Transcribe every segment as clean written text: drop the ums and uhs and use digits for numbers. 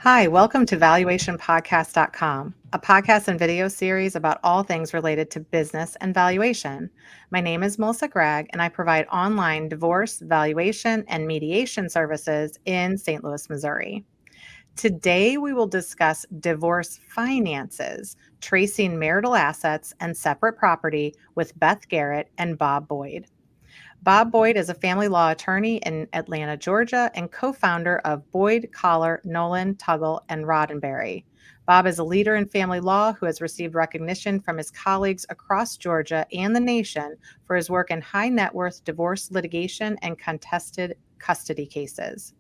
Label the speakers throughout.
Speaker 1: Hi, welcome to valuationpodcast.com, a podcast and video series about all things related to business and valuation. My name is Melissa Gragg, and I provide online divorce, valuation, and mediation services in St. Louis, Missouri. Today, we will discuss divorce finances, tracing marital assets and separate property with Beth Garrett and Bob Boyd. Bob Boyd is a family law attorney in Atlanta, Georgia, and co-founder of Boyd, Collar, Nolen, Tuggle, and Roddenbery. Bob is a leader in family law who has received recognition from his colleagues across Georgia and the nation for his work in high net worth divorce litigation and contested custody cases.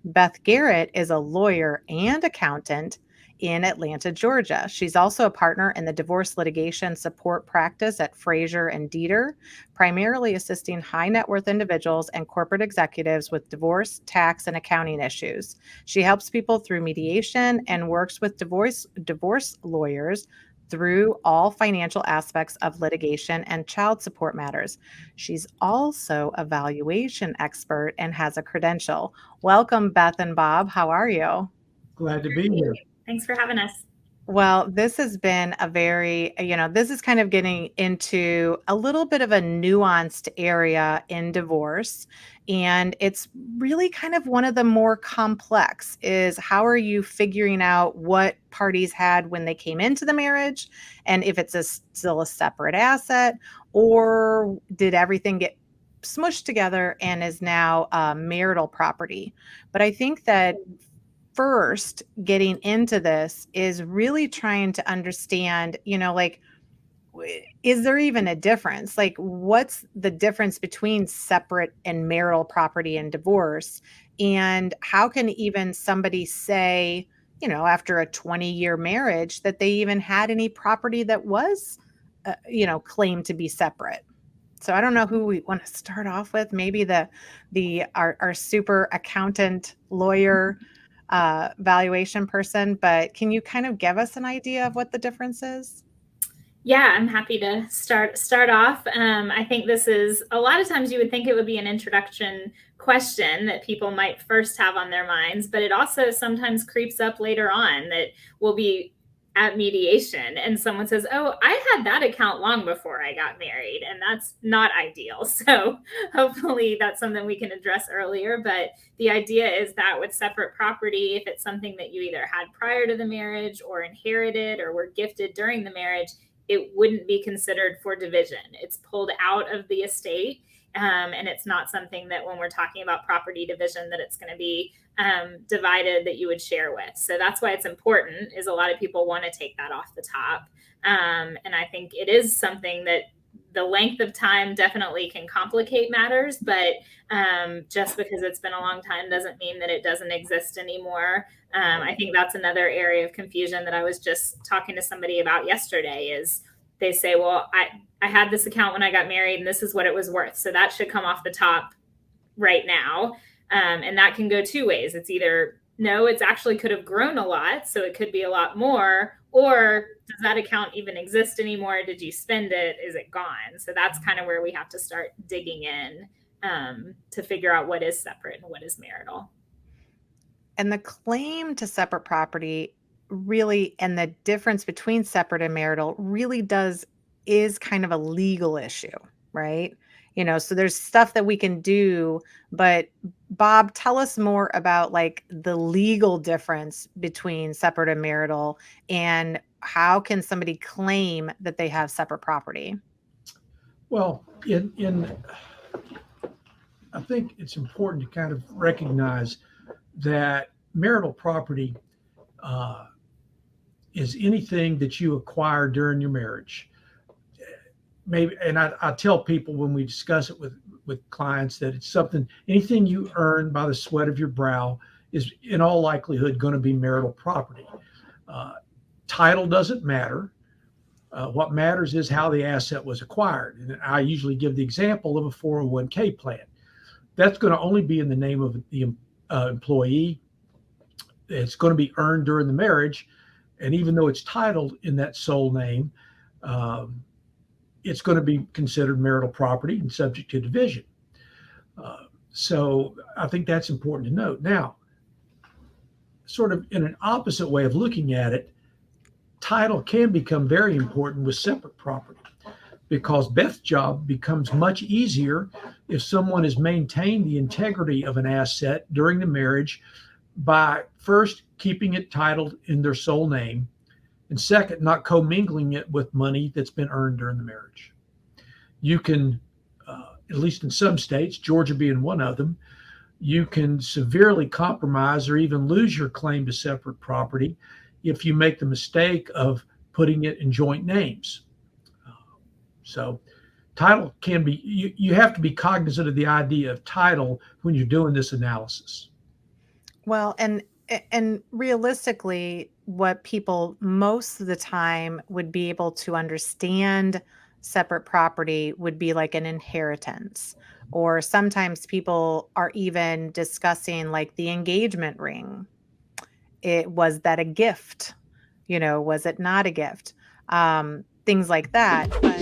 Speaker 1: Beth Garrett is a lawyer and accountant in Atlanta, Georgia. She's also a partner in the Divorce Litigation Support Practice at Frazier Deeter, primarily assisting high net worth individuals and corporate executives with divorce, tax, and accounting issues. She helps people through mediation and works with divorce lawyers through all financial aspects of litigation and child support matters. She's also a valuation expert and has a credential. Welcome, Beth and Bob. How are you?
Speaker 2: Glad to be here.
Speaker 3: Thanks for having us.
Speaker 1: Well, this has been a very, this is kind of getting into a little bit of a nuanced area in divorce. And it's really kind of one of the more complex is how are you figuring out what parties had when they came into the marriage and if it's still a separate asset or did everything get smushed together and is now marital property. But I think that first getting into this is really trying to understand, is there even a difference? Like, what's the difference between separate and marital property and divorce? And how can even somebody say, after a 20-year marriage that they even had any property that was, claimed to be separate? So I don't know who we want to start off with. Maybe our super accountant lawyer valuation person, but can you kind of give us an idea of what the difference is?
Speaker 3: Yeah, I'm happy to start off. I think this is a lot of times you would think it would be an introduction question that people might first have on their minds, but it also sometimes creeps up later on that will be at mediation and someone says, oh, I had that account long before I got married, and that's not ideal. So hopefully that's something we can address earlier. But the idea is that with separate property, if it's something that you either had prior to the marriage or inherited or were gifted during the marriage, it wouldn't be considered for division. It's pulled out of the estate. And it's not something that when we're talking about property division that it's going to be divided that you would share with. So that's why it's important is a lot of people want to take that off the top. And I think it is something that the length of time definitely can complicate matters, but just because it's been a long time doesn't mean that it doesn't exist anymore. I think that's another area of confusion that I was just talking to somebody about yesterday is they say, well, I had this account when I got married and this is what it was worth. So that should come off the top right now. And that can go two ways. It's either, no, it's actually could have grown a lot. So it could be a lot more, or does that account even exist anymore? Did you spend it? Is it gone? So that's kind of where we have to start digging in to figure out what is separate and what is marital.
Speaker 1: And the claim to separate property really, and the difference between separate and marital really is kind of a legal issue, right? So there's stuff that we can do, but Bob, tell us more about like the legal difference between separate and marital and how can somebody claim that they have separate property?
Speaker 2: Well, I think it's important to kind of recognize that marital property is anything that you acquire during your marriage. Maybe, and I tell people when we discuss it with clients that it's anything you earn by the sweat of your brow is in all likelihood going to be marital property. Title doesn't matter. What matters is how the asset was acquired. And I usually give the example of a 401k plan. That's going to only be in the name of the employee. It's going to be earned during the marriage. And even though it's titled in that sole name, it's going to be considered marital property and subject to division. So I think that's important to note. Now, sort of in an opposite way of looking at it, title can become very important with separate property, because Beth's job becomes much easier if someone has maintained the integrity of an asset during the marriage by first keeping it titled in their sole name, and second, not commingling it with money that's been earned during the marriage. You can, at least in some states, Georgia being one of them, you can severely compromise or even lose your claim to separate property if you make the mistake of putting it in joint names. So title can be, you have to be cognizant of the idea of title when you're doing this analysis.
Speaker 1: Well, and realistically, what people most of the time would be able to understand separate property would be like an inheritance. Or sometimes people are even discussing like the engagement ring. Was that a gift? Was it not a gift? Things like that. But